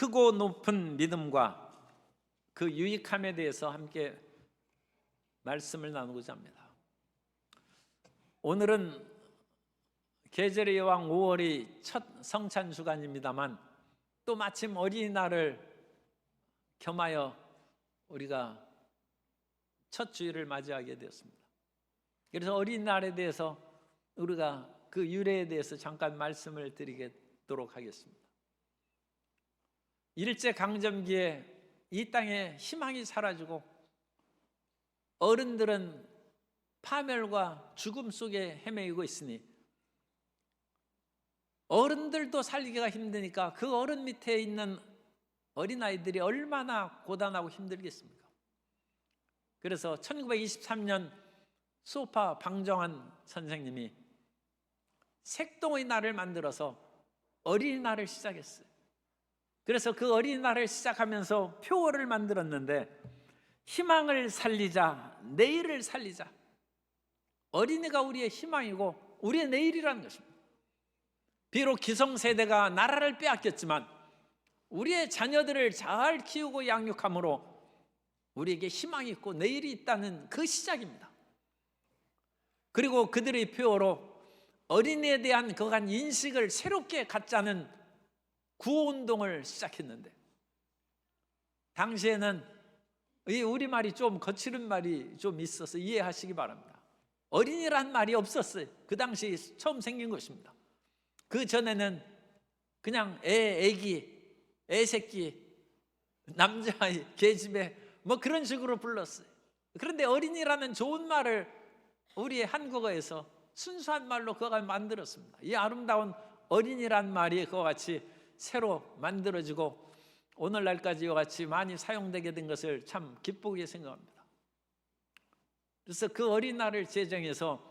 크고 높은 믿음과 그 유익함에 대해서 함께 말씀을 나누고자 합니다. 오늘은 계절의 여왕 5월이 첫 성찬 주간입니다만 또 마침 어린이날을 겸하여 우리가 첫 주일을 맞이하게 되었습니다. 그래서 어린이날에 대해서 우리가 그 유래에 대해서 잠깐 말씀을 드리도록 하겠습니다. 일제강점기에 이 땅에 희망이 사라지고 어른들은 파멸과 죽음 속에 헤매이고 있으니 어른들도 살기가 힘드니까 그 어른 밑에 있는 어린아이들이 얼마나 고단하고 힘들겠습니까? 그래서 1923년 수호파 방정환 선생님이 색동의 날을 만들어서 어린이날을 시작했어요. 그래서 그 어린이날을 시작하면서 표어를 만들었는데 희망을 살리자, 내일을 살리자. 어린이가 우리의 희망이고 우리의 내일이라는 것입니다. 비록 기성세대가 나라를 빼앗겼지만 우리의 자녀들을 잘 키우고 양육함으로 우리에게 희망이 있고 내일이 있다는 그 시작입니다. 그리고 그들의 표어로 어린이에 대한 그간 인식을 새롭게 갖자는 구호운동을 시작했는데, 당시에는 이 우리말이 좀 거칠은 말이 좀 있어서 이해하시기 바랍니다. 어린이란 말이 없었어요. 그 당시 처음 생긴 것입니다. 그 전에는 그냥 애기, 애새끼, 남자아이, 계집애 뭐 그런 식으로 불렀어요. 그런데 어린이라는 좋은 말을 우리의 한국어에서 순수한 말로 그가 만들었습니다. 이 아름다운 어린이란 말이 그와 같이 새로 만들어지고 오늘날까지 이와 같이 많이 사용되게 된 것을 참 기쁘게 생각합니다. 그래서 그 어린이날을 제정해서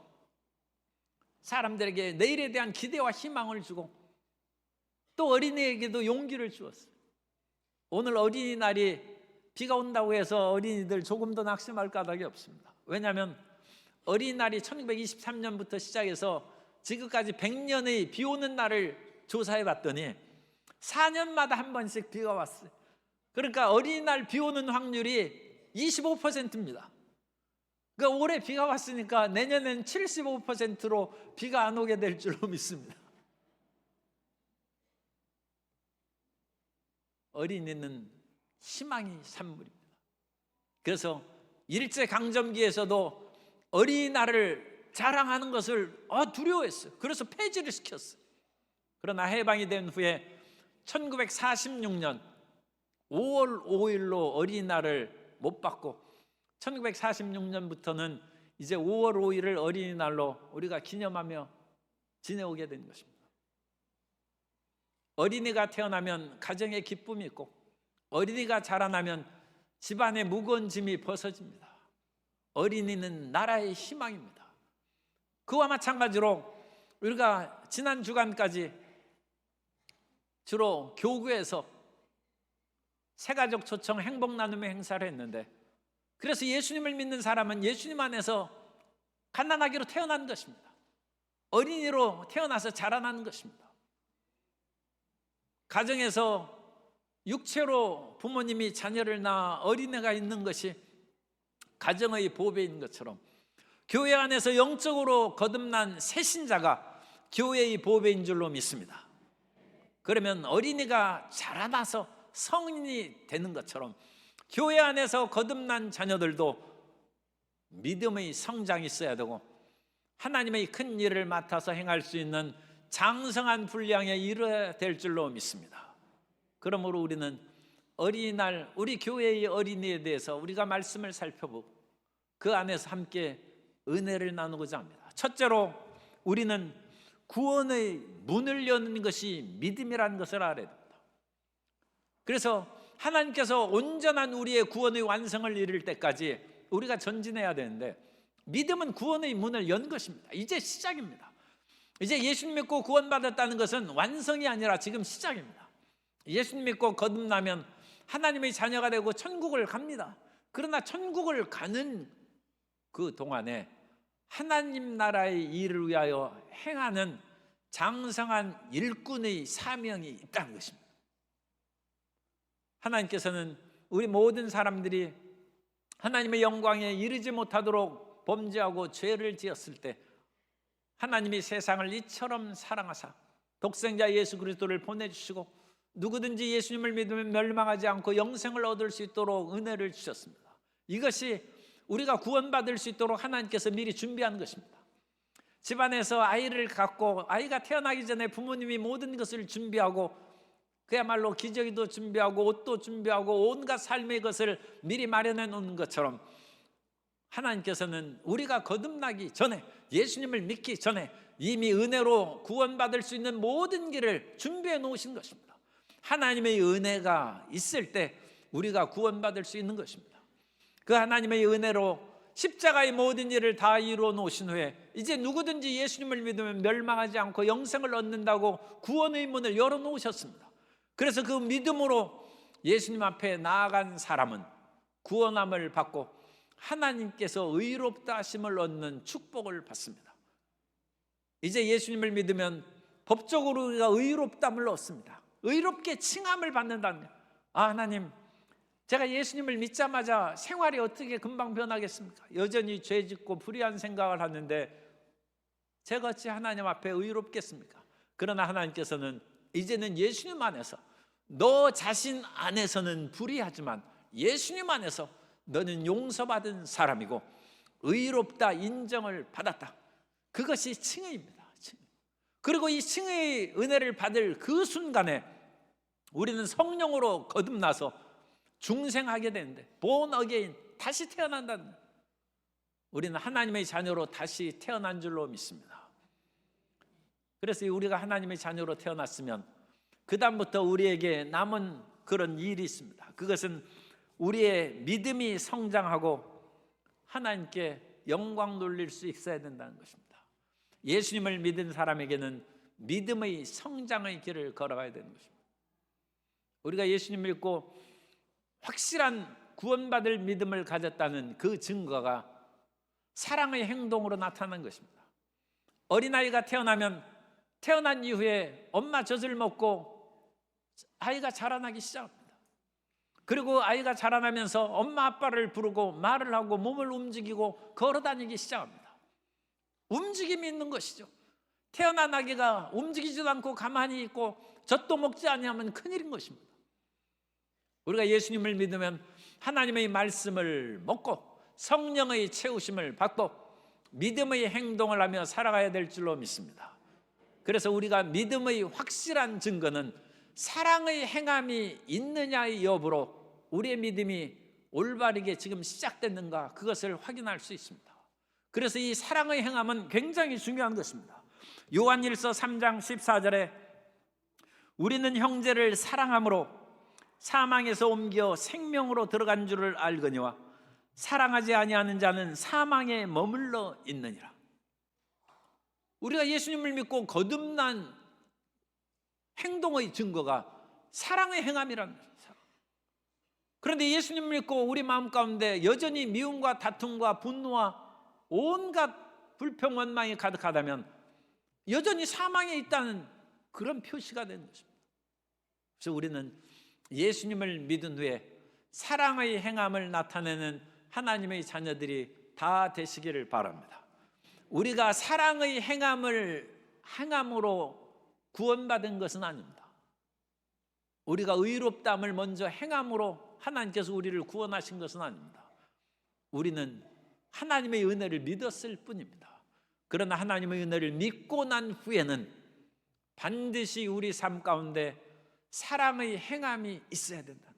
사람들에게 내일에 대한 기대와 희망을 주고 또 어린이에게도 용기를 주었어요. 오늘 어린이날이 비가 온다고 해서 어린이들 조금도 낙심할 까닭이 없습니다. 왜냐하면 어린이날이 1923년부터 시작해서 지금까지 100년의 비 오는 날을 조사해 봤더니 4년마다 한 번씩 비가 왔어요. 그러니까 어린이날 비 오는 확률이 25%입니다. 그러니까 올해 비가 왔으니까 내년엔 75%로 비가 안 오게 될 줄로 믿습니다. 어린이는 희망의 산물입니다. 그래서 일제강점기에서도 어린이날을 자랑하는 것을 두려워했어요. 그래서 폐지를 시켰어요. 그러나 해방이 된 후에 1946년 5월 5일로 어린이날을 못 받고 1946년부터는 이제 5월 5일을 어린이날로 우리가 기념하며 지내오게 된 것입니다. 어린이가 태어나면 가정에 기쁨이 있고 어린이가 자라나면 집안의 무거운 짐이 벗어집니다. 어린이는 나라의 희망입니다. 그와 마찬가지로 우리가 지난 주간까지 주로 교구에서 새가족 초청 행복 나눔의 행사를 했는데, 그래서 예수님을 믿는 사람은 예수님 안에서 갓난아기로 태어난 것입니다. 어린이로 태어나서 자라나는 것입니다. 가정에서 육체로 부모님이 자녀를 낳아 어린애가 있는 것이 가정의 보배인 것처럼 교회 안에서 영적으로 거듭난 새 신자가 교회의 보배인 줄로 믿습니다. 그러면 어린이가 자라나서 성인이 되는 것처럼 교회 안에서 거듭난 자녀들도 믿음의 성장이 있어야 되고 하나님의 큰 일을 맡아서 행할 수 있는 장성한 분량에 이르러야 될 줄로 믿습니다. 그러므로 우리는 어린이날 우리 교회의 어린이에 대해서 우리가 말씀을 살펴보고 그 안에서 함께 은혜를 나누고자 합니다. 첫째로 우리는 구원의 문을 여는 것이 믿음이라는 것을 알아야 됩니다. 그래서 하나님께서 온전한 우리의 구원의 완성을 이룰 때까지 우리가 전진해야 되는데, 믿음은 구원의 문을 연 것입니다. 이제 시작입니다. 이제 예수님 믿고 구원받았다는 것은 완성이 아니라 지금 시작입니다. 예수님 믿고 거듭나면 하나님의 자녀가 되고 천국을 갑니다. 그러나 천국을 가는 그 동안에 하나님 나라의 일을 위하여 행하는 장성한 일꾼의 사명이 있다는 것입니다. 하나님께서는 우리 모든 사람들이 하나님의 영광에 이르지 못하도록 범죄하고 죄를 지었을 때 하나님이 세상을 이처럼 사랑하사 독생자 예수 그리스도를 보내주시고 누구든지 예수님을 믿으면 멸망하지 않고 영생을 얻을 수 있도록 은혜를 주셨습니다. 이것이 우리가 구원받을 수 있도록 하나님께서 미리 준비한 것입니다. 집안에서 아이를 갖고 아이가 태어나기 전에 부모님이 모든 것을 준비하고 그야말로 기저귀도 준비하고 옷도 준비하고 온갖 삶의 것을 미리 마련해 놓는 것처럼 하나님께서는 우리가 거듭나기 전에, 예수님을 믿기 전에 이미 은혜로 구원받을 수 있는 모든 길을 준비해 놓으신 것입니다. 하나님의 은혜가 있을 때 우리가 구원받을 수 있는 것입니다. 그 하나님의 은혜로 십자가의 모든 일을 다 이루어 놓으신 후에 이제 누구든지 예수님을 믿으면 멸망하지 않고 영생을 얻는다고 구원의 문을 열어 놓으셨습니다. 그래서 그 믿음으로 예수님 앞에 나아간 사람은 구원함을 받고 하나님께서 의롭다 하심을 얻는 축복을 받습니다. 이제 예수님을 믿으면 법적으로 우리가 의롭담을 얻습니다. 의롭게 칭함을 받는다는 거예요. 하나님, 제가 예수님을 믿자마자 생활이 어떻게 금방 변하겠습니까? 여전히 죄짓고 불의한 생각을 하는데 제가 어찌 하나님 앞에 의롭겠습니까? 그러나 하나님께서는 이제는 예수님 안에서, 너 자신 안에서는 불의하지만 예수님 안에서 너는 용서받은 사람이고 의롭다 인정을 받았다. 그것이 칭의입니다. 그리고 이 칭의의 은혜를 받을 그 순간에 우리는 성령으로 거듭나서 중생하게 되는데, born again, 다시 태어난다는 거예요. 우리는 하나님의 자녀로 다시 태어난 줄로 믿습니다. 그래서 우리가 하나님의 자녀로 태어났으면 그 다음부터 우리에게 남은 그런 일이 있습니다. 그것은 우리의 믿음이 성장하고 하나님께 영광 돌릴 수 있어야 된다는 것입니다. 예수님을 믿은 사람에게는 믿음의 성장의 길을 걸어가야 되는 것입니다. 우리가 예수님 믿고 확실한 구원받을 믿음을 가졌다는 그 증거가 사랑의 행동으로 나타나는 것입니다. 어린아이가 태어나면 태어난 이후에 엄마 젖을 먹고 아이가 자라나기 시작합니다. 그리고 아이가 자라나면서 엄마 아빠를 부르고 말을 하고 몸을 움직이고 걸어다니기 시작합니다. 움직임이 있는 것이죠. 태어난 아기가 움직이지도 않고 가만히 있고 젖도 먹지 아니하면 큰일인 것입니다. 우리가 예수님을 믿으면 하나님의 말씀을 먹고 성령의 채우심을 받고 믿음의 행동을 하며 살아가야 될 줄로 믿습니다. 그래서 우리가 믿음의 확실한 증거는 사랑의 행함이 있느냐의 여부로 우리의 믿음이 올바르게 지금 시작됐는가, 그것을 확인할 수 있습니다. 그래서 이 사랑의 행함은 굉장히 중요한 것입니다. 요한일서 3장 14절에 우리는 형제를 사랑함으로 사망에서 옮겨 생명으로 들어간 줄을 알거니와 사랑하지 아니하는 자는 사망에 머물러 있느니라. 우리가 예수님을 믿고 거듭난 행동의 증거가 사랑의 행함이라는 것입니다. 그런데 예수님을 믿고 우리 마음 가운데 여전히 미움과 다툼과 분노와 온갖 불평 원망이 가득하다면 여전히 사망에 있다는 그런 표시가 되는 것입니다. 그래서 우리는 예수님을 믿은 후에 사랑의 행함을 나타내는 하나님의 자녀들이 다 되시기를 바랍니다. 우리가 사랑의 행함으로 구원받은 것은 아닙니다. 우리가 의롭다함을 먼저 행함으로 하나님께서 우리를 구원하신 것은 아닙니다. 우리는 하나님의 은혜를 믿었을 뿐입니다. 그러나 하나님의 은혜를 믿고 난 후에는 반드시 우리 삶 가운데 사랑의 행함이 있어야 된다.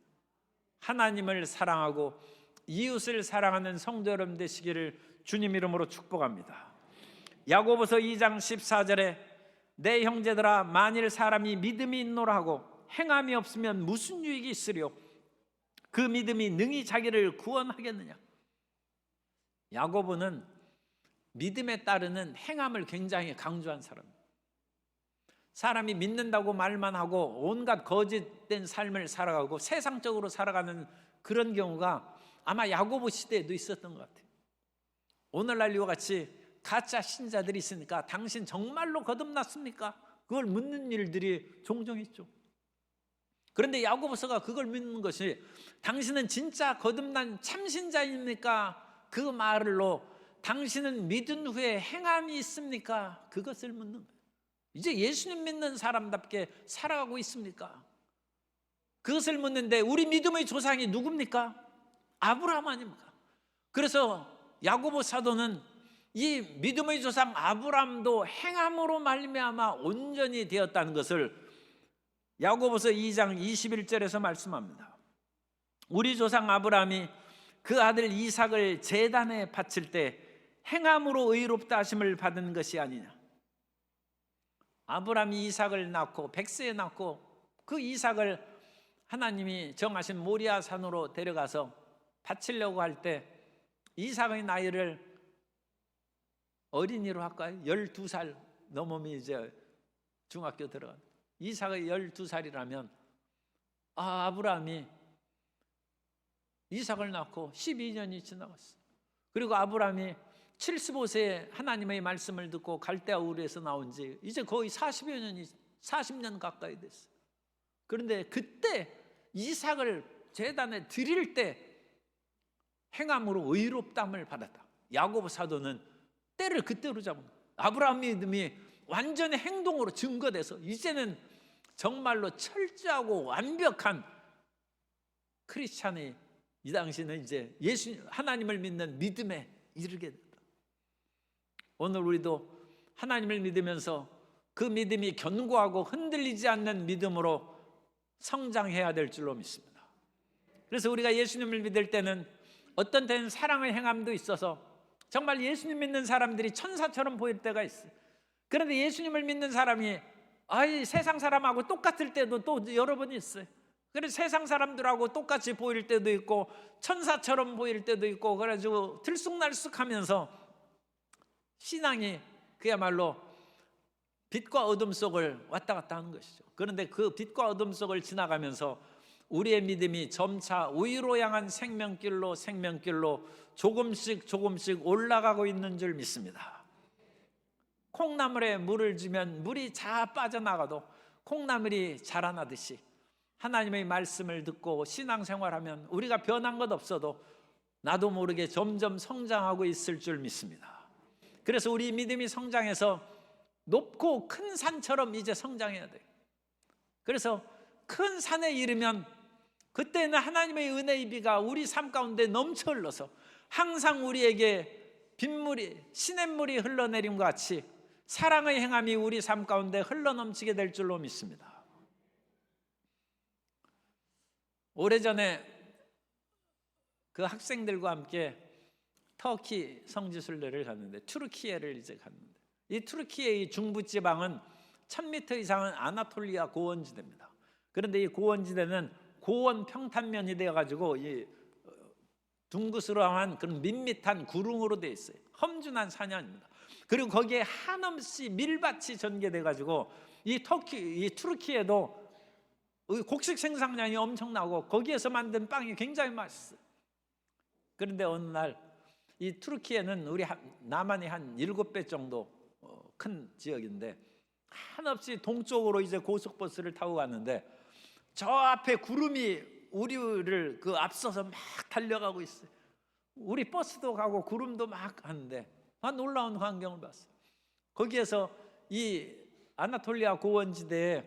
하나님을 사랑하고 이웃을 사랑하는 성도 여러분 되시기를 주님 이름으로 축복합니다. 야고보서 2장 14절에 내 형제들아, 만일 사람이 믿음이 있노라 하고 행함이 없으면 무슨 유익이 있으리요? 그 믿음이 능히 자기를 구원하겠느냐? 야고보는 믿음에 따르는 행함을 굉장히 강조한 사람입니다. 사람이 믿는다고 말만 하고 온갖 거짓된 삶을 살아가고 세상적으로 살아가는 그런 경우가 아마 야고보 시대에도 있었던 것 같아요. 오늘날 이와 같이 가짜 신자들이 있으니까 당신 정말로 거듭났습니까? 그걸 묻는 일들이 종종 있죠. 그런데 야고보서가 그걸 믿는 것이, 당신은 진짜 거듭난 참신자입니까? 그 말로 당신은 믿은 후에 행함이 있습니까? 그것을 묻는 거예요. 이제 예수님 믿는 사람답게 살아가고 있습니까? 그것을 묻는데, 우리 믿음의 조상이 누굽니까? 아브라함 아닙니까? 그래서 야고보 사도는 이 믿음의 조상 아브라함도 행함으로 말미암아 온전히 되었다는 것을 야고보서 2장 21절에서 말씀합니다. 우리 조상 아브라함이 그 아들 이삭을 제단에 바칠 때 행함으로 의롭다 하심을 받은 것이 아니냐. 아브라함이 이삭을 낳고 백세에 낳고, 그 이삭을 하나님이 정하신 모리아 산으로 데려가서 바치려고 할 때 이삭의 나이를 어린이로 할까요? 12살 넘으면 이제 중학교 들어간, 이삭의 12살이라면 아브라함이 이삭을 낳고 12년이 지나갔어요. 그리고 아브라함이 75세에 하나님의 말씀을 듣고 갈대아 우르에서 나온 지 이제 거의 40년 가까이 됐어요. 그런데 그때 이삭을 제단에 드릴 때 행함으로 의롭다함을 받았다. 야고보 사도는 때를 그때로 잡은 거예요. 아브라함 믿음이 완전히 행동으로 증거돼서 이제는 정말로 철저하고 완벽한 크리스찬이, 이 당시는 이제 하나님을 믿는 믿음에 이르게 된다. 오늘 우리도 하나님을 믿으면서 그 믿음이 견고하고 흔들리지 않는 믿음으로 성장해야 될 줄로 믿습니다. 그래서 우리가 예수님을 믿을 때는 어떤 때는 사랑의 행함도 있어서 정말 예수님 믿는 사람들이 천사처럼 보일 때가 있어요. 그런데 예수님을 믿는 사람이 세상 사람하고 똑같을 때도 또 여러 번 있어요. 그래서 세상 사람들하고 똑같이 보일 때도 있고 천사처럼 보일 때도 있고, 그래가지고 들쑥날쑥하면서 신앙이 그야말로 빛과 어둠 속을 왔다 갔다 하는 것이죠. 그런데 그 빛과 어둠 속을 지나가면서 우리의 믿음이 점차 우위로 향한 생명길로 조금씩 올라가고 있는 줄 믿습니다. 콩나물에 물을 주면 물이 잘 빠져나가도 콩나물이 자라나듯이 하나님의 말씀을 듣고 신앙생활하면 우리가 변한 것 없어도 나도 모르게 점점 성장하고 있을 줄 믿습니다. 그래서 우리 믿음이 성장해서 높고 큰 산처럼 이제 성장해야 돼요. 그래서 큰 산에 이르면 그때는 하나님의 은혜의 비가 우리 삶 가운데 넘쳐 흘러서 항상 우리에게 빗물이, 시냇물이 흘러내림과 같이 사랑의 행함이 우리 삶 가운데 흘러넘치게 될 줄로 믿습니다. 오래전에 그 학생들과 함께 터키 성지순례를 갔는데, 투르키예를 이제 갔는데, 이 투르키예의 중부지방은 1000m 이상은 아나톨리아 고원지대입니다. 그런데 이 고원지대는 고원 평탄면이 되어가지고 이 둥그스러한 그런 밋밋한 구릉으로 되어 있어요. 험준한 산이 아닙니다. 그리고 거기에 한없이 밀밭이 전개돼가지고 이 투르키예도 곡식 생산량이 엄청나고 거기에서 만든 빵이 굉장히 맛있어요. 그런데 어느 날 이 투르키예는 우리 남한이 한 7배 정도 큰 지역인데, 한없이 동쪽으로 이제 고속버스를 타고 갔는데 저 앞에 구름이 우리를 그 앞서서 막 달려가고 있어요. 우리 버스도 가고 구름도 막 하는데 놀라운 광경을 봤어요. 거기에서 이 아나톨리아 고원지대에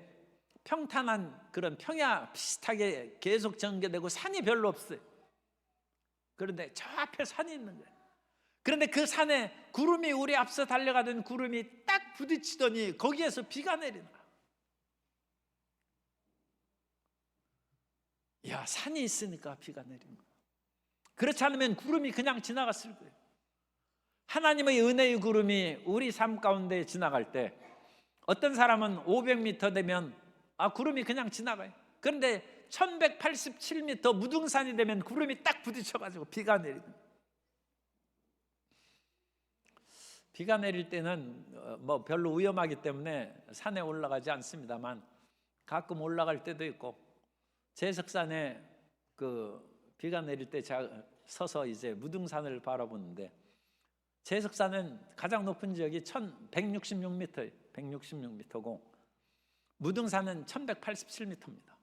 평탄한 그런 평야 비슷하게 계속 전개되고 산이 별로 없어요. 그런데 저 앞에 산이 있는 거예요. 그런데 그 산에 구름이, 우리 앞서 달려가던 구름이 딱 부딪히더니 거기에서 비가 내리는 거야. 야, 산이 있으니까 비가 내리는 거야. 그렇지 않으면 구름이 그냥 지나갔을 거예요. 하나님의 은혜의 구름이 우리 삶 가운데 지나갈 때 어떤 사람은 500m 되면 구름이 그냥 지나가요. 그런데 1187m 무등산이 되면 구름이 딱 부딪혀가지고 비가 내리는 거예요. 비가 내릴 때는 뭐 별로 위험하기 때문에 산에 올라가지 않습니다만 가끔 올라갈 때도 있고, 제석산에 그 비가 내릴 때 서서 이제 무등산을 바라보는데, 제석산은 가장 높은 지역이 1166m예요. 166m고 무등산은 1187m입니다.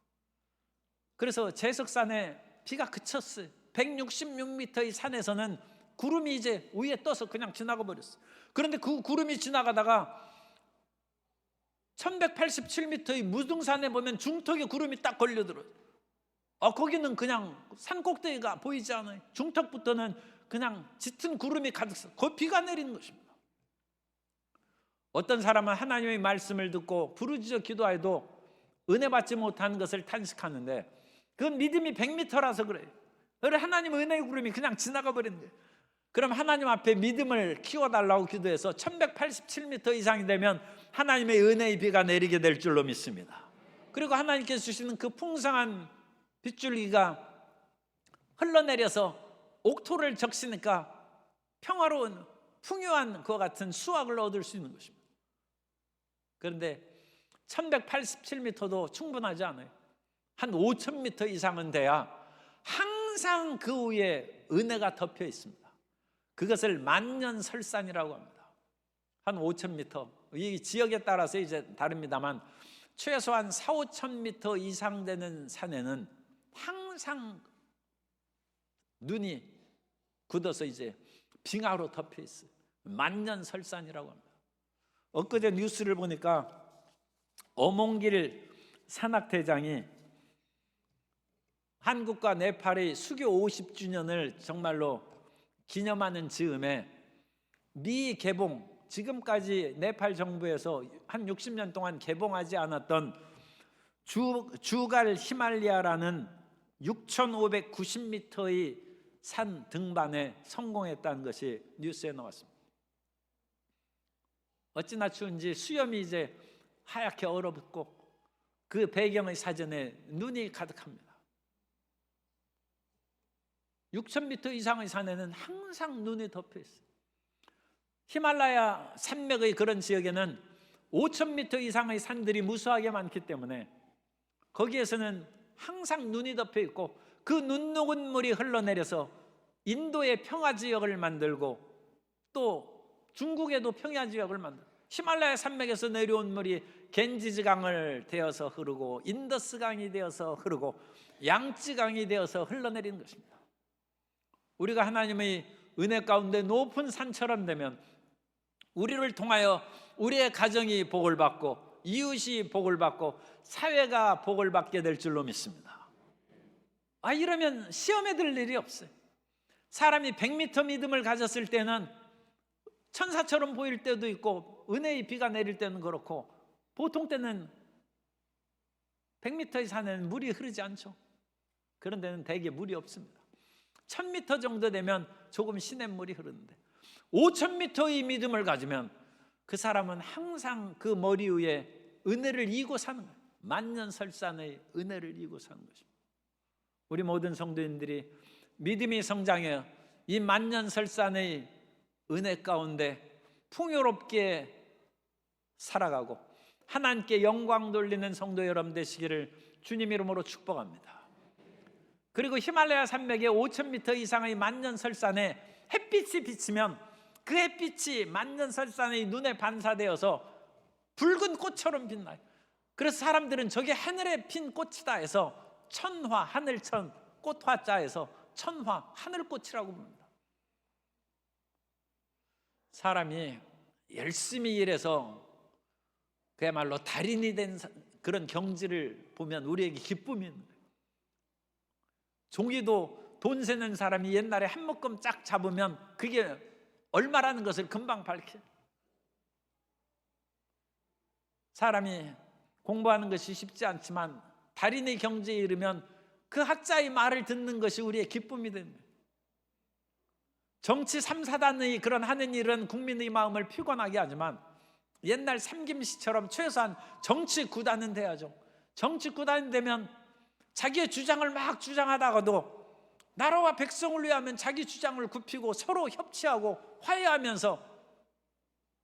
그래서 제석산에 비가 그쳤어요. 166m의 산에서는 구름이 이제 위에 떠서 그냥 지나가 버렸어요. 그런데 그 구름이 지나가다가 1187m의 무등산에 보면 중턱에 구름이 딱 걸려들어요. 거기는 그냥 산 꼭대기가 보이지 않아요. 중턱부터는 그냥 짙은 구름이 가득, 그 비가 내리는 것입니다. 어떤 사람은 하나님의 말씀을 듣고 부르짖어 기도해도 은혜 받지 못하는 것을 탄식하는데, 그건 믿음이 100m라서 그래요. 그래 하나님 은혜의 구름이 그냥 지나가 버린 거예요. 그럼 하나님 앞에 믿음을 키워달라고 기도해서 1187m 이상이 되면 하나님의 은혜의 비가 내리게 될 줄로 믿습니다. 그리고 하나님께서 주시는 그 풍성한 빗줄기가 흘러내려서 옥토를 적시니까 평화로운 풍요한 그와 같은 수확을 얻을 수 있는 것입니다. 그런데 1187m도 충분하지 않아요. 한 5000m 이상은 돼야 항상 그 위에 은혜가 덮여 있습니다. 그것을 만년설산이라고 합니다. 한 5000m, 이 지역에 따라서 이제 다릅니다만 최소한 4-5,000m 이상 되는 산에는 항상 눈이 굳어서 이제 빙하로 덮여 있어요. 만년설산이라고 합니다. 엊그제 뉴스를 보니까 어몽길 산악대장이 한국과 네팔의 수교 50주년을 정말로 기념하는 즈음에 미개봉, 지금까지 네팔 정부에서 한 60년 동안 개봉하지 않았던 주갈 히말리아라는 6,590m의 산 등반에 성공했다는 것이 뉴스에 나왔습니다. 어찌나 추운지 수염이 이제 하얗게 얼어붙고 그 배경의 사진에 눈이 가득합니다. 6,000m 이상의 산에는 항상 눈이 덮여 있어요. 히말라야 산맥의 그런 지역에는 5,000m 이상의 산들이 무수하게 많기 때문에 거기에서는 항상 눈이 덮여 있고 그 눈 녹은 물이 흘러내려서 인도의 평화지역을 만들고 또 중국에도 평화지역을 만들고, 히말라야 산맥에서 내려온 물이 겐지즈강을 되어서 흐르고 인더스강이 되어서 흐르고 양쯔강이 되어서 흘러내리는 것입니다. 우리가 하나님의 은혜 가운데 높은 산처럼 되면 우리를 통하여 우리의 가정이 복을 받고 이웃이 복을 받고 사회가 복을 받게 될 줄로 믿습니다. 이러면 시험에 들 일이 없어요. 사람이 100m 믿음을 가졌을 때는 천사처럼 보일 때도 있고 은혜의 비가 내릴 때는 그렇고, 보통 때는 100m의 산에는 물이 흐르지 않죠. 그런 데는 대개 물이 없습니다. 1000m 정도 되면 조금 시냇물이 흐르는데 5000m의 믿음을 가지면 그 사람은 항상 그 머리 위에 은혜를 이고 사는 거예요. 만년설산의 은혜를 이고 사는 것입니다. 우리 모든 성도님들이 믿음이 성장해 이 만년설산의 은혜 가운데 풍요롭게 살아가고 하나님께 영광 돌리는 성도 여러분 되시기를 주님 이름으로 축복합니다. 그리고 히말라야 산맥의 5,000m 이상의 만년설산에 햇빛이 비치면 그 햇빛이 만년설산의 눈에 반사되어서 붉은 꽃처럼 빛나요. 그래서 사람들은 저게 하늘에 핀 꽃이다 해서 천화, 하늘천, 꽃화자에서 천화, 하늘꽃이라고 부릅니다. 사람이 열심히 일해서 그야말로 달인이 된 그런 경지를 보면 우리에게 기쁨이 있는 거예요. 종이도 돈 세는 사람이 옛날에 한 묶음 쫙 잡으면 그게 얼마라는 것을 금방 밝혀요. 사람이 공부하는 것이 쉽지 않지만 달인의 경지에 이르면 그 학자의 말을 듣는 것이 우리의 기쁨이 됩니다. 정치 3사단의 그런 하는 일은 국민의 마음을 피곤하게 하지만 옛날 삼김씨처럼 최소한 정치 구단은 돼야죠. 정치 구단이 되면 자기의 주장을 막 주장하다가도 나라와 백성을 위하면 자기 주장을 굽히고 서로 협치하고 화해하면서,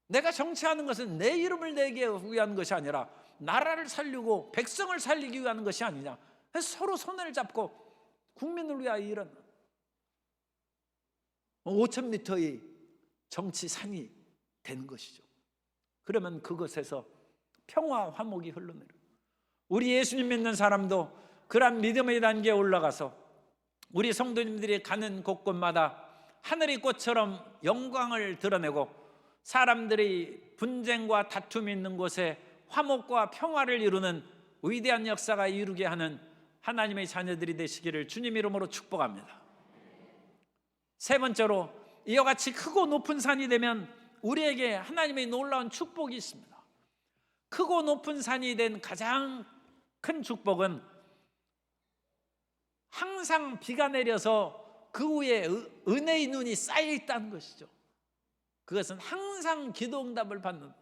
내가 정치하는 것은 내 이름을 내기 위한 것이 아니라 나라를 살리고 백성을 살리기 위한 것이 아니냐, 그래서 서로 손을 잡고 국민을 위하여 일어나 5,000m의 정치 산이 되는 것이죠. 그러면 그것에서 평화 화목이 흘러내려. 우리 예수님 믿는 사람도 그러한 믿음의 단계에 올라가서 우리 성도님들이 가는 곳곳마다 하늘의 꽃처럼 영광을 드러내고 사람들이 분쟁과 다툼이 있는 곳에 화목과 평화를 이루는 위대한 역사가 이루게 하는 하나님의 자녀들이 되시기를 주님 이름으로 축복합니다. 세 번째로, 이와 같이 크고 높은 산이 되면 우리에게 하나님의 놀라운 축복이 있습니다. 크고 높은 산이 된 가장 큰 축복은 항상 비가 내려서 그 위에 은혜의 눈이 쌓여 있다는 것이죠. 그것은 항상 기도 응답을 받는.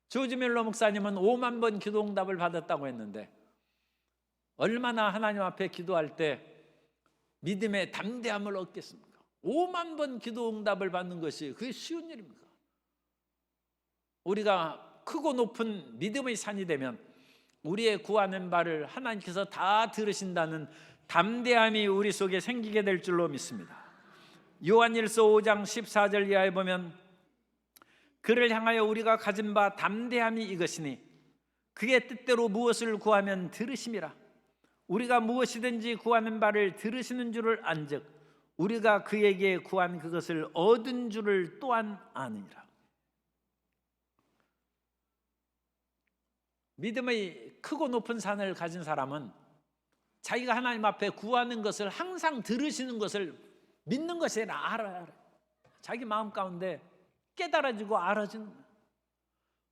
조지 밀러 목사님은 5만 번 기도 응답을 받았다고 했는데 얼마나 하나님 앞에 기도할 때 믿음의 담대함을 얻겠습니까? 5만 번 기도 응답을 받는 것이 그게 쉬운 일입니까? 우리가 크고 높은 믿음의 산이 되면 우리의 구하는 바를 하나님께서 다 들으신다는 담대함이 우리 속에 생기게 될 줄로 믿습니다. 요한일서 5장 14절 이하에 보면 그를 향하여 우리가 가진 바 담대함이 이것이니 그의 뜻대로 무엇을 구하면 들으심이라. 우리가 무엇이든지 구하는 바를 들으시는 줄을 안즉 우리가 그에게 구한 그것을 얻은 줄을 또한 아느니라. 믿음의 크고 높은 산을 가진 사람은 자기가 하나님 앞에 구하는 것을 항상 들으시는 것을 믿는 것이 알아요. 자기 마음 가운데 깨달아지고 알아지는 거예요.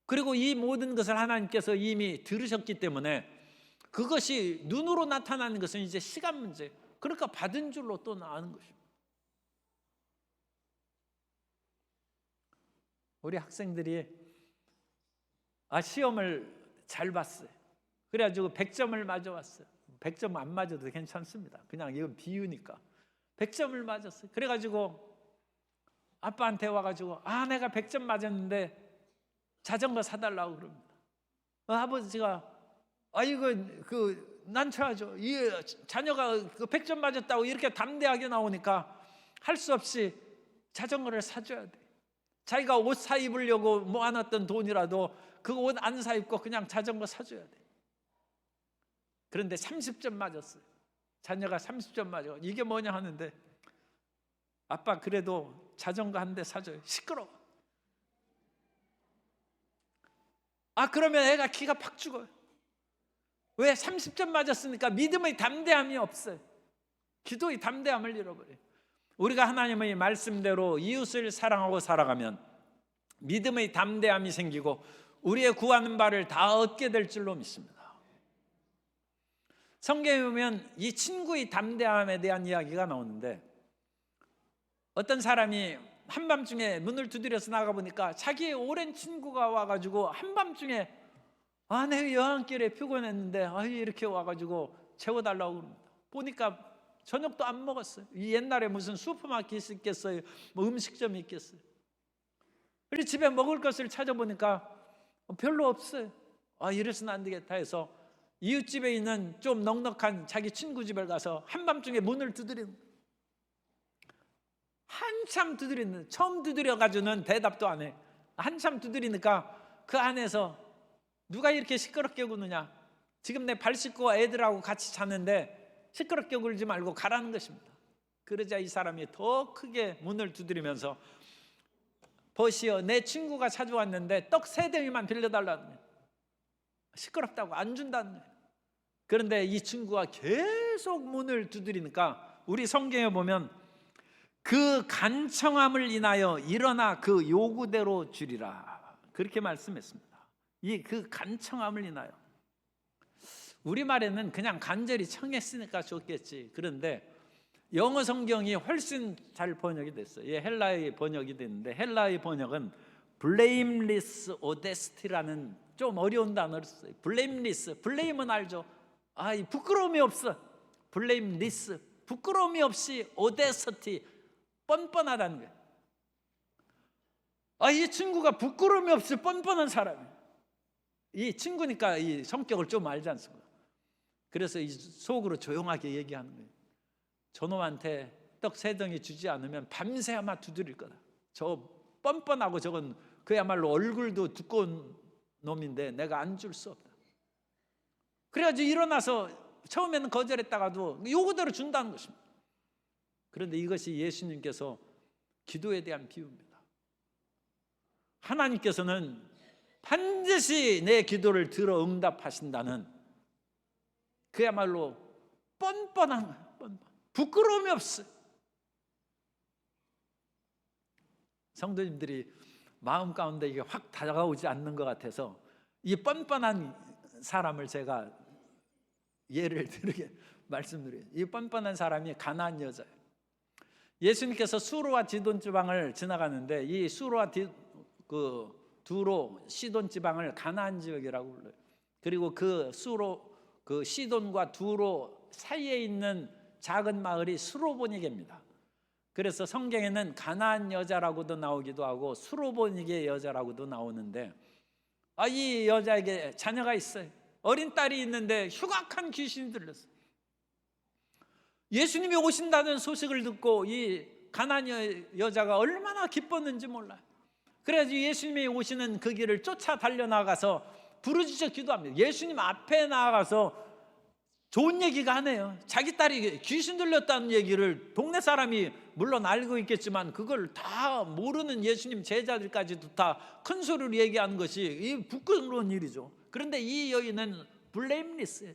그리고 이 모든 것을 하나님께서 이미 들으셨기 때문에 그것이 눈으로 나타나는 것은 이제 시간 문제. 그러니까 받은 줄로 또 아는 것입니다. 우리 학생들이 시험을 잘 봤어요. 그래가지고 100점을 맞아왔어요. 100점 안 맞아도 괜찮습니다. 그냥 이건 비유니까 100점을 맞았어요. 그래가지고 아빠한테 와가지고 내가 100점 맞았는데 자전거 사달라고 그럽니다. 아버지가 이거 난처하죠. 이 자녀가 그 100점 맞았다고 이렇게 담대하게 나오니까 할 수 없이 자전거를 사줘야 돼. 자기가 옷 사 입으려고 모아놨던 돈이라도 그 옷 안 사 입고 그냥 자전거 사줘야 돼. 그런데 30점 맞았어요. 자녀가 30점 맞아. 이게 뭐냐 하는데 아빠 그래도 자전거 한 대 사줘요. 시끄러워. 그러면 애가 기가 팍 죽어요. 왜? 30점 맞았으니까 믿음의 담대함이 없어요. 기도의 담대함을 잃어버려요. 우리가 하나님의 말씀대로 이웃을 사랑하고 살아가면 믿음의 담대함이 생기고 우리의 구하는 바를 다 얻게 될 줄로 믿습니다. 성경에 보면 이 친구의 담대함에 대한 이야기가 나오는데 어떤 사람이 한밤중에 문을 두드려서 나가보니까 자기의 오랜 친구가 와가지고 한밤중에 내가 여행길에 피곤했는데 이렇게 와가지고 재워달라고 그럽니다. 보니까 저녁도 안 먹었어요. 옛날에 무슨 슈퍼마켓이 있겠어요? 뭐 음식점이 있겠어요? 그리고 집에 먹을 것을 찾아보니까 별로 없어요. 이래서는 안 되겠다 해서 이웃집에 있는 좀 넉넉한 자기 친구 집에 가서 한밤중에 문을 두드리는, 한참 두드리는, 처음 두드려가지고는 대답도 안 해. 한참 두드리니까 그 안에서 누가 이렇게 시끄럽게 구느냐, 지금 내 발 씻고 애들하고 같이 자는데 시끄럽게 굴지 말고 가라는 것입니다. 그러자 이 사람이 더 크게 문을 두드리면서 보시오, 내 친구가 찾아왔는데 떡 3덩이만 빌려달라는 거예요. 시끄럽다고 안 준다는 거예요. 그런데 이 친구가 계속 문을 두드리니까 우리 성경에 보면 그 간청함을 인하여 일어나 그 요구대로 주리라, 그렇게 말씀했습니다. 이 그 간청함을 인하여, 우리말에는 그냥 간절히 청했으니까 좋겠지. 그런데 영어 성경이 훨씬 잘 번역이 됐어요. 헬라의 번역이 됐는데 헬라의 번역은 blameless audacity라는 좀 어려운 단어를 써요. blameless, blame은 알죠? 부끄러움이 없어. blameless, 부끄러움이 없이 audacity, 뻔뻔하다는 거예요. 이 친구가 부끄러움이 없이 뻔뻔한 사람이에요. 이 친구니까 이 성격을 좀 알지 않습니까? 그래서 이 속으로 조용하게 얘기하는 거예요. 저놈한테 떡 3덩이 주지 않으면 밤새 아마 두드릴 거다. 저 뻔뻔하고 저건 그야말로 얼굴도 두꺼운 놈인데 내가 안 줄 수 없다. 그래가지고 일어나서 처음에는 거절했다가도 요구대로 준다는 것입니다. 그런데 이것이 예수님께서 기도에 대한 비유입니다. 하나님께서는 반드시 내 기도를 들어 응답하신다는 그야말로 뻔뻔한 부끄러움이 없어요. 성도님들이 마음 가운데 이게 확 다가오지 않는 것 같아서 이 뻔뻔한 사람을 제가 예를 들게 말씀드려요. 이 뻔뻔한 사람이 가나안 여자예요. 예수님께서 수로와 시돈 지방을 지나가는데 이 수로와 두로 시돈 지방을 가나안 지역이라고 불러요. 그리고 그 수로 그 시돈과 두로 사이에 있는 작은 마을이 수로보니게입니다. 그래서 성경에는 가나안 여자라고도 나오기도 하고 수로보니게 여자라고도 나오는데 이 여자에게 자녀가 있어요. 어린 딸이 있는데 흉악한 귀신이 들렸어요. 예수님이 오신다는 소식을 듣고 이 가나안 여자가 얼마나 기뻤는지 몰라요. 그래서 예수님이 오시는 그 길을 쫓아 달려나가서 부르짖어 기도합니다. 예수님 앞에 나가서 좋은 얘기가 아니에요. 자기 딸이 귀신 들렸다는 얘기를 동네 사람이 물론 알고 있겠지만 그걸 다 모르는 예수님 제자들까지도 다 큰 소리로 얘기하는 것이 이 부끄러운 일이죠. 그런데 이 여인은 블레임리스예요.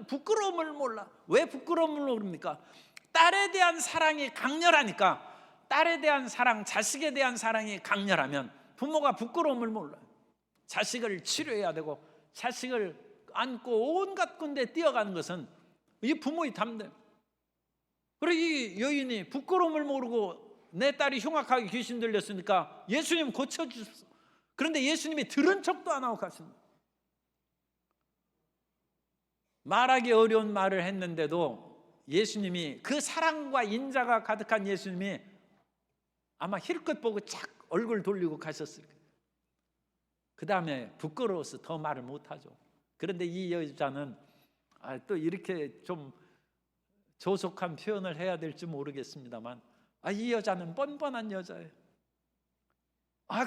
부끄러움을 몰라. 왜 부끄러움을 모릅니까? 딸에 대한 사랑이 강렬하니까. 딸에 대한 사랑, 자식에 대한 사랑이 강렬하면 부모가 부끄러움을 몰라요. 자식을 치료해야 되고 자식을 안고 온갖 군데 뛰어가는 것은 이 부모의 담대. 그리고 이 여인이 부끄러움을 모르고 내 딸이 흉악하게 귀신 들렸으니까 예수님 고쳐주소서. 그런데 예수님이 들은 척도 안 하고 가십니다. 말하기 어려운 말을 했는데도 예수님이 그 사랑과 인자가 가득한 예수님이 아마 힐끗 보고 착 얼굴 돌리고 가셨을 거예요. 그 다음에 부끄러워서 더 말을 못하죠. 그런데 이 여자는 또 이렇게 좀 조속한 표현을 해야 될지 모르겠습니다만 이 여자는 뻔뻔한 여자예요.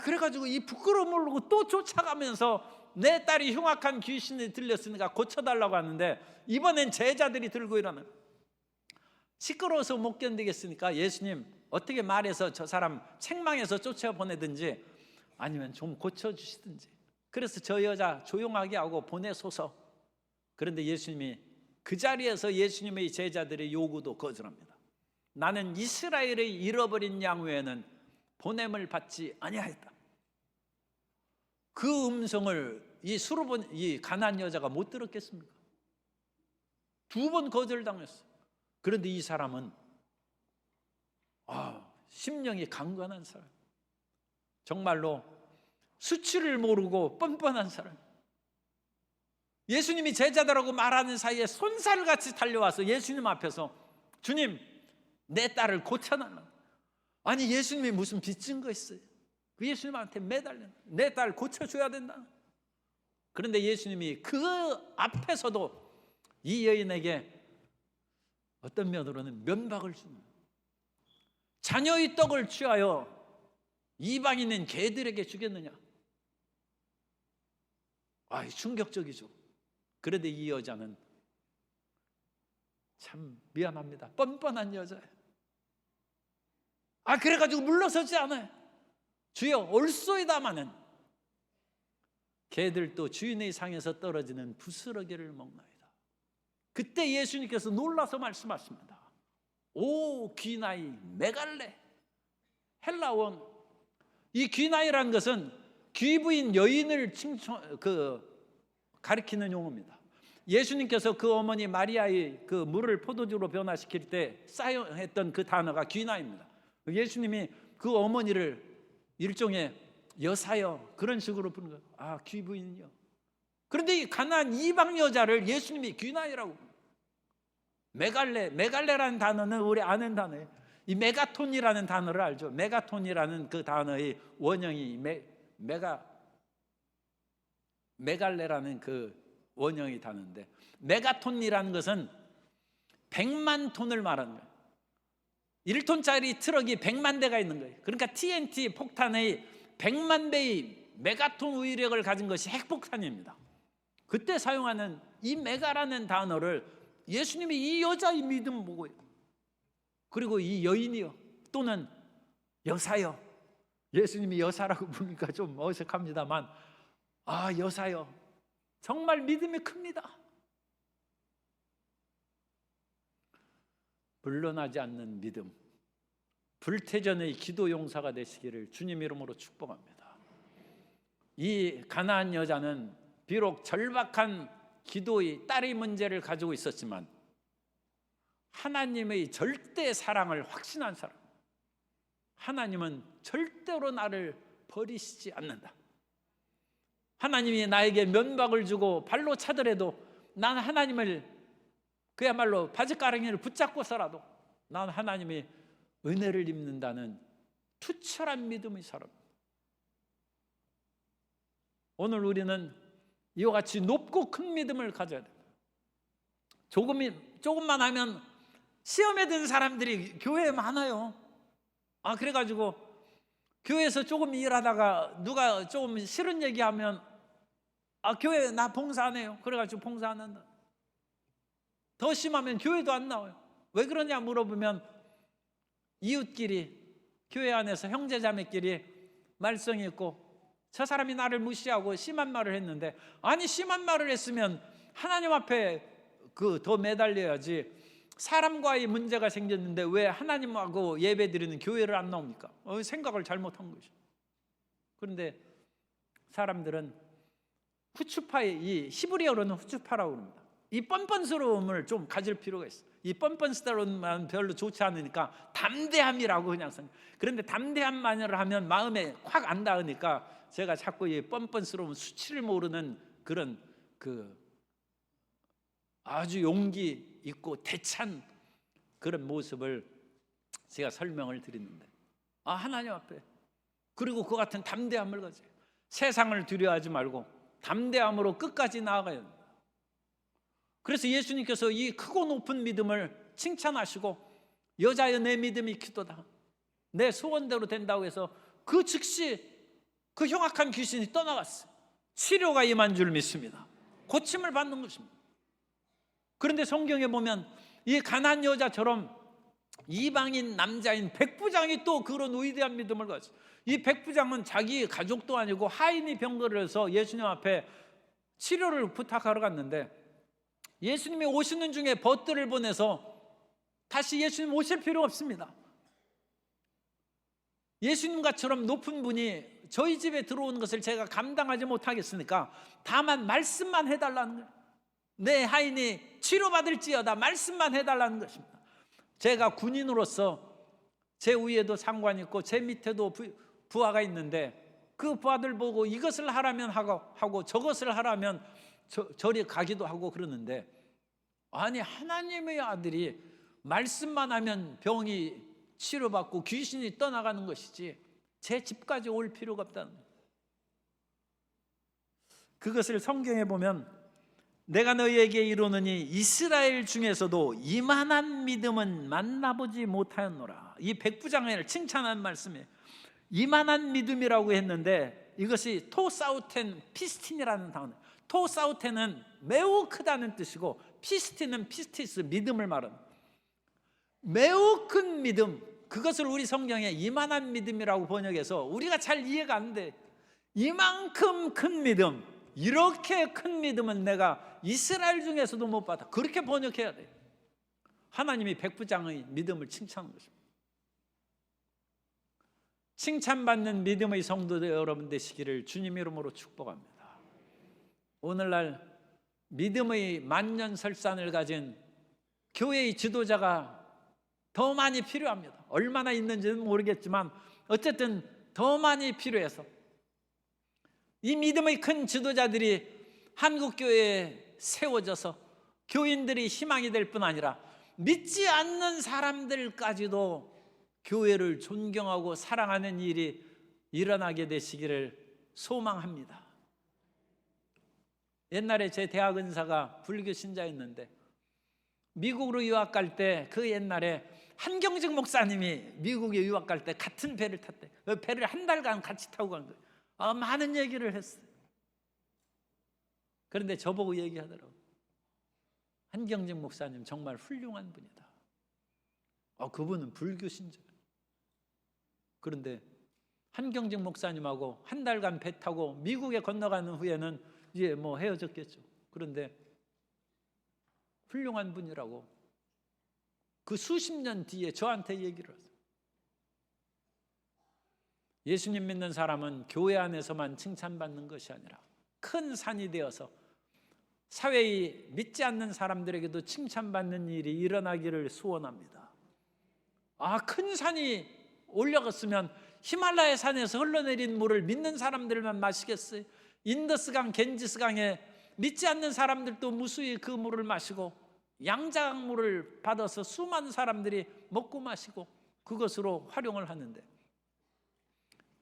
그래가지고 이 부끄러움을 모르고 또 쫓아가면서 내 딸이 흉악한 귀신이 들렸으니까 고쳐달라고 하는데 이번엔 제자들이 들고 일어나요. 시끄러워서 못 견디겠으니까 예수님 어떻게 말해서 저 사람 책망해서 쫓아보내든지 아니면 좀 고쳐주시든지. 그래서 저 여자 조용하게 하고 보내소서. 그런데 예수님이 그 자리에서 예수님의 제자들의 요구도 거절합니다. 나는 이스라엘의 잃어버린 양 외에는 보냄을 받지 아니하였다. 그 음성을 이 가나안 여자가 못 들었겠습니까? 2번 거절당했어요. 그런데 이 사람은 심령이 강건한 사람, 정말로 수치를 모르고 뻔뻔한 사람. 예수님이 제자들하고 말하는 사이에 손살같이 달려와서 예수님 앞에서 주님 내 딸을 고쳐달라. 아니 예수님이 무슨 빚진 거 있어요? 그 예수님한테 매달려 내 딸 고쳐줘야 된다. 그런데 예수님이 그 앞에서도 이 여인에게 어떤 면으로는 면박을 주는, 자녀의 떡을 취하여 이방인인 개들에게 주겠느냐. 충격적이죠. 그런데 이 여자는 참 미안합니다. 뻔뻔한 여자예요. 그래가지고 물러서지 않아요. 주여 올소이다마는 개들도 주인의 상에서 떨어지는 부스러기를 먹나이다. 그때 예수님께서 놀라서 말씀하십니다. 오 귀나이 메갈레. 헬라원 이 귀나이라는 것은 귀부인 여인을 가리키는 용어입니다. 예수님께서 그 어머니 마리아의 그 물을 포도주로 변화시킬 때 사용했던 그 단어가 귀나입니다. 예수님이 그 어머니를 일종의 여사여 그런 식으로 부르는 거예요. 귀부인이요. 그런데 이 가나안 이방 여자를 예수님이 귀나이라고 부르는 거예요. 메갈레라는 단어는 우리 아는 단어예요. 이 메가톤이라는 단어를 알죠. 메가톤이라는 그 단어의 원형이 메갈레라는 그 원형의 단어인데, 메가톤이라는 것은 100만 톤을 말하는 거예요. 1톤짜리 트럭이 100만 대가 있는 거예요. 그러니까 TNT 폭탄의 100만 배의 메가톤 위력을 가진 것이 핵폭탄입니다. 그때 사용하는 이 메가라는 단어를 예수님이 이 여자의 믿음 보고요. 그리고 이 여인이요 또는 여사요. 예수님이 여사라고 부르니까 좀 어색합니다만 여사요. 정말 믿음이 큽니다. 물러나지 않는 믿음, 불태전의 기도 용사가 되시기를 주님 이름으로 축복합니다. 이 가나안 여자는 비록 절박한 기도의 딸의 문제를 가지고 있었지만 하나님의 절대 사랑을 확신한 사람, 하나님은 절대로 나를 버리시지 않는다. 하나님이 나에게 면박을 주고 발로 차더라도 난 하나님을 그야말로 바지가랑이를 붙잡고서라도 난 하나님의 은혜를 입는다는 투철한 믿음의 사람. 오늘 우리는 이와 같이 높고 큰 믿음을 가져야 됩니다. 조금만 하면 시험에 든 사람들이 교회에 많아요. 그래가지고 교회에서 조금 일하다가 누가 조금 싫은 얘기하면 교회 나 봉사 안 해요. 그래가지고 봉사 안 한다. 더 심하면 교회도 안 나와요. 왜 그러냐 물어보면 이웃끼리 교회 안에서 형제자매끼리 말썽이 있고 저 사람이 나를 무시하고 심한 말을 했는데 심한 말을 했으면 하나님 앞에 더 매달려야지. 사람과의 문제가 생겼는데 왜 하나님하고 예배드리는 교회를 안 나옵니까? 생각을 잘못한 거죠. 그런데 사람들은 이 히브리어로는 후추파라고 합니다. 이 뻔뻔스러움을 좀 가질 필요가 있어요. 이 뻔뻔스러움은 별로 좋지 않으니까 담대함이라고 그냥 써요. 그런데 담대함만을 하면 마음에 확 안 닿으니까 제가 자꾸 이 뻔뻔스러움, 수치를 모르는 그런 아주 용기 있고 대찬 그런 모습을 제가 설명을 드리는데 하나님 앞에 그리고 그 같은 담대함을 가져요. 세상을 두려워하지 말고 담대함으로 끝까지 나아가야 합니다. 그래서 예수님께서 이 크고 높은 믿음을 칭찬하시고 여자여 내 믿음이 기도다. 내 소원대로 된다고 해서 그 즉시 그 흉악한 귀신이 떠나갔어요. 치료가 임한 줄 믿습니다. 고침을 받는 것입니다. 그런데 성경에 보면 이 가나안 여자처럼 이방인 남자인 백부장이 또 그런 위대한 믿음을 가졌어요. 이 백부장은 자기 가족도 아니고 하인이 병거를 해서 예수님 앞에 치료를 부탁하러 갔는데 예수님이 오시는 중에 벗들을 보내서 다시 예수님 오실 필요 없습니다. 예수님과처럼 높은 분이 저희 집에 들어오는 것을 제가 감당하지 못하겠으니까 다만 말씀만 해달라는 거예요. 내 하인이 치료받을지어다 말씀만 해달라는 것입니다. 제가 군인으로서 제 위에도 상관이 있고 제 밑에도 부하가 있는데 그 부하들 보고 이것을 하라면 하고 저것을 하라면 저리 가기도 하고 그러는데 하나님의 아들이 말씀만 하면 병이 치료받고 귀신이 떠나가는 것이지 제 집까지 올 필요가 없다는 거예요. 그것을 성경에 보면 내가 너희에게 이르노니 이스라엘 중에서도 이만한 믿음은 만나보지 못하였노라. 이 백부장을 칭찬한 말씀이에요. 이만한 믿음이라고 했는데 이것이 토사우텐 피스틴이라는 단어예요. 토사우텐은 매우 크다는 뜻이고 피스틴은 피스티스 믿음을 말합니다. 매우 큰 믿음, 그것을 우리 성경에 이만한 믿음이라고 번역해서 우리가 잘 이해가 안 돼. 이만큼 큰 믿음, 이렇게 큰 믿음은 내가 이스라엘 중에서도 못 받아. 그렇게 번역해야 돼. 하나님이 백부장의 믿음을 칭찬하는 것입니다. 칭찬받는 믿음의 성도 여러분 되시기를 주님 이름으로 축복합니다. 오늘날 믿음의 만년설산을 가진 교회의 지도자가 더 많이 필요합니다. 얼마나 있는지는 모르겠지만 어쨌든 더 많이 필요해서 이 믿음의 큰 지도자들이 한국교회에 세워져서 교인들이 희망이 될 뿐 아니라 믿지 않는 사람들까지도 교회를 존경하고 사랑하는 일이 일어나게 되시기를 소망합니다. 옛날에 제 대학 은사가 불교 신자였는데 미국으로 유학 갈 때 그 옛날에 한경직 목사님이 미국에 유학 갈 때 같은 배를 탔대. 그 배를 한 달간 같이 타고 간 거예요. 많은 얘기를 했어요. 그런데 저보고 얘기하더라고요. 한경직 목사님 정말 훌륭한 분이다. 그분은 불교 신자예요. 그런데 한경직 목사님하고 한 달간 배 타고 미국에 건너가는 후에는 이제 뭐 헤어졌겠죠. 그런데 훌륭한 분이라고 그 수십 년 뒤에 저한테 얘기를 하세요. 예수님 믿는 사람은 교회 안에서만 칭찬받는 것이 아니라 큰 산이 되어서 사회의 믿지 않는 사람들에게도 칭찬받는 일이 일어나기를 소원합니다. 큰 산이 올라갔으면 히말라야 산에서 흘러내린 물을 믿는 사람들만 마시겠어요? 인더스강, 겐지스강에 믿지 않는 사람들도 무수히 그 물을 마시고 양자강물을 받아서 수많은 사람들이 먹고 마시고 그것으로 활용을 하는데,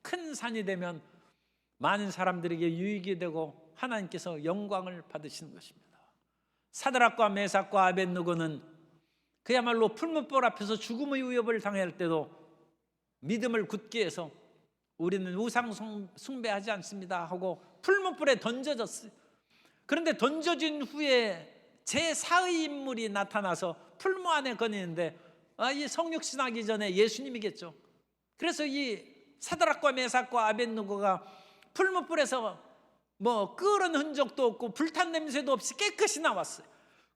큰 산이 되면 많은 사람들에게 유익이 되고 하나님께서 영광을 받으시는 것입니다. 사드락과 메삭과 아벳느고는 그야말로 풀무불 앞에서 죽음의 위협을 당할 때도 믿음을 굳게 해서 우리는 우상 숭배하지 않습니다 하고 풀무불에 던져졌어요. 그런데 던져진 후에 제4의 인물이 나타나서 풀무 안에 거니는데 이 성육신하기 전에 예수님이겠죠. 그래서 이 사드락과 메삭과 아벳느고가 풀무불에서 뭐 끓은 흔적도 없고 불탄 냄새도 없이 깨끗이 나왔어요.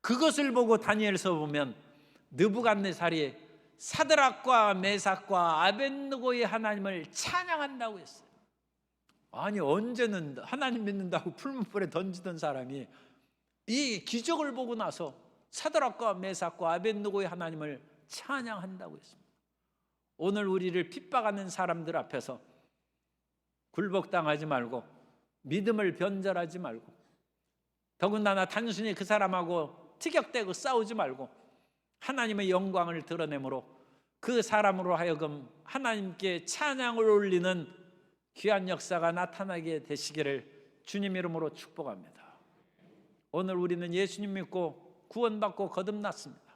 그것을 보고 다니엘서 보면 느부갓네살이 사드락과 메삭과 아벳느고의 하나님을 찬양한다고 했어요. 아니, 언제는 하나님 믿는다고 풀무불에 던지던 사람이 이 기적을 보고 나서 사드락과 메삭과 아벳느고의 하나님을 찬양한다고 했습니다. 오늘 우리를 핍박하는 사람들 앞에서 굴복당하지 말고 믿음을 변절하지 말고, 더군다나 단순히 그 사람하고 티격대고 싸우지 말고 하나님의 영광을 드러내므로 그 사람으로 하여금 하나님께 찬양을 올리는 귀한 역사가 나타나게 되시기를 주님 이름으로 축복합니다. 오늘 우리는 예수님 믿고 구원받고 거듭났습니다.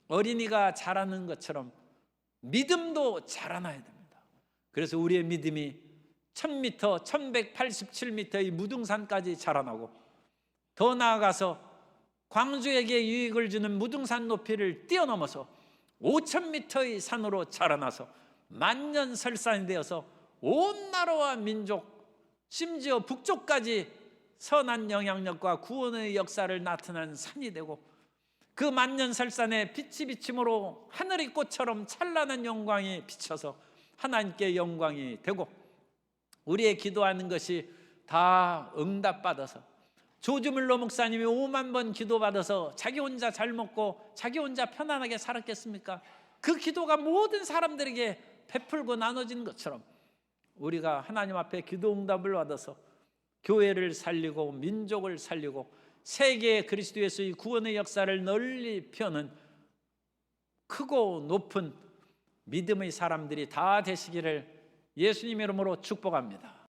어린이가 자라는 것처럼 믿음도 자라나야 됩니다. 그래서 우리의 믿음이 1000m, 1187m의 무등산까지 자라나고, 더 나아가서 광주에게 유익을 주는 무등산 높이를 뛰어넘어서 5000m의 산으로 자라나서 만년설산이 되어서 온 나라와 민족, 심지어 북쪽까지 선한 영향력과 구원의 역사를 나타내는 산이 되고, 그 만년설산에 빛이 비침으로 하늘의 꽃처럼 찬란한 영광이 비쳐서 하나님께 영광이 되고, 우리의 기도하는 것이 다 응답받아서 조주물로 목사님이 5만 번 기도받아서 자기 혼자 잘 먹고 자기 혼자 편안하게 살았겠습니까? 그 기도가 모든 사람들에게 베풀고 나눠진 것처럼 우리가 하나님 앞에 기도 응답을 받아서 교회를 살리고 민족을 살리고 세계에 그리스도 예수의 구원의 역사를 널리 펴는 크고 높은 믿음의 사람들이 다 되시기를 예수님 이름으로 축복합니다.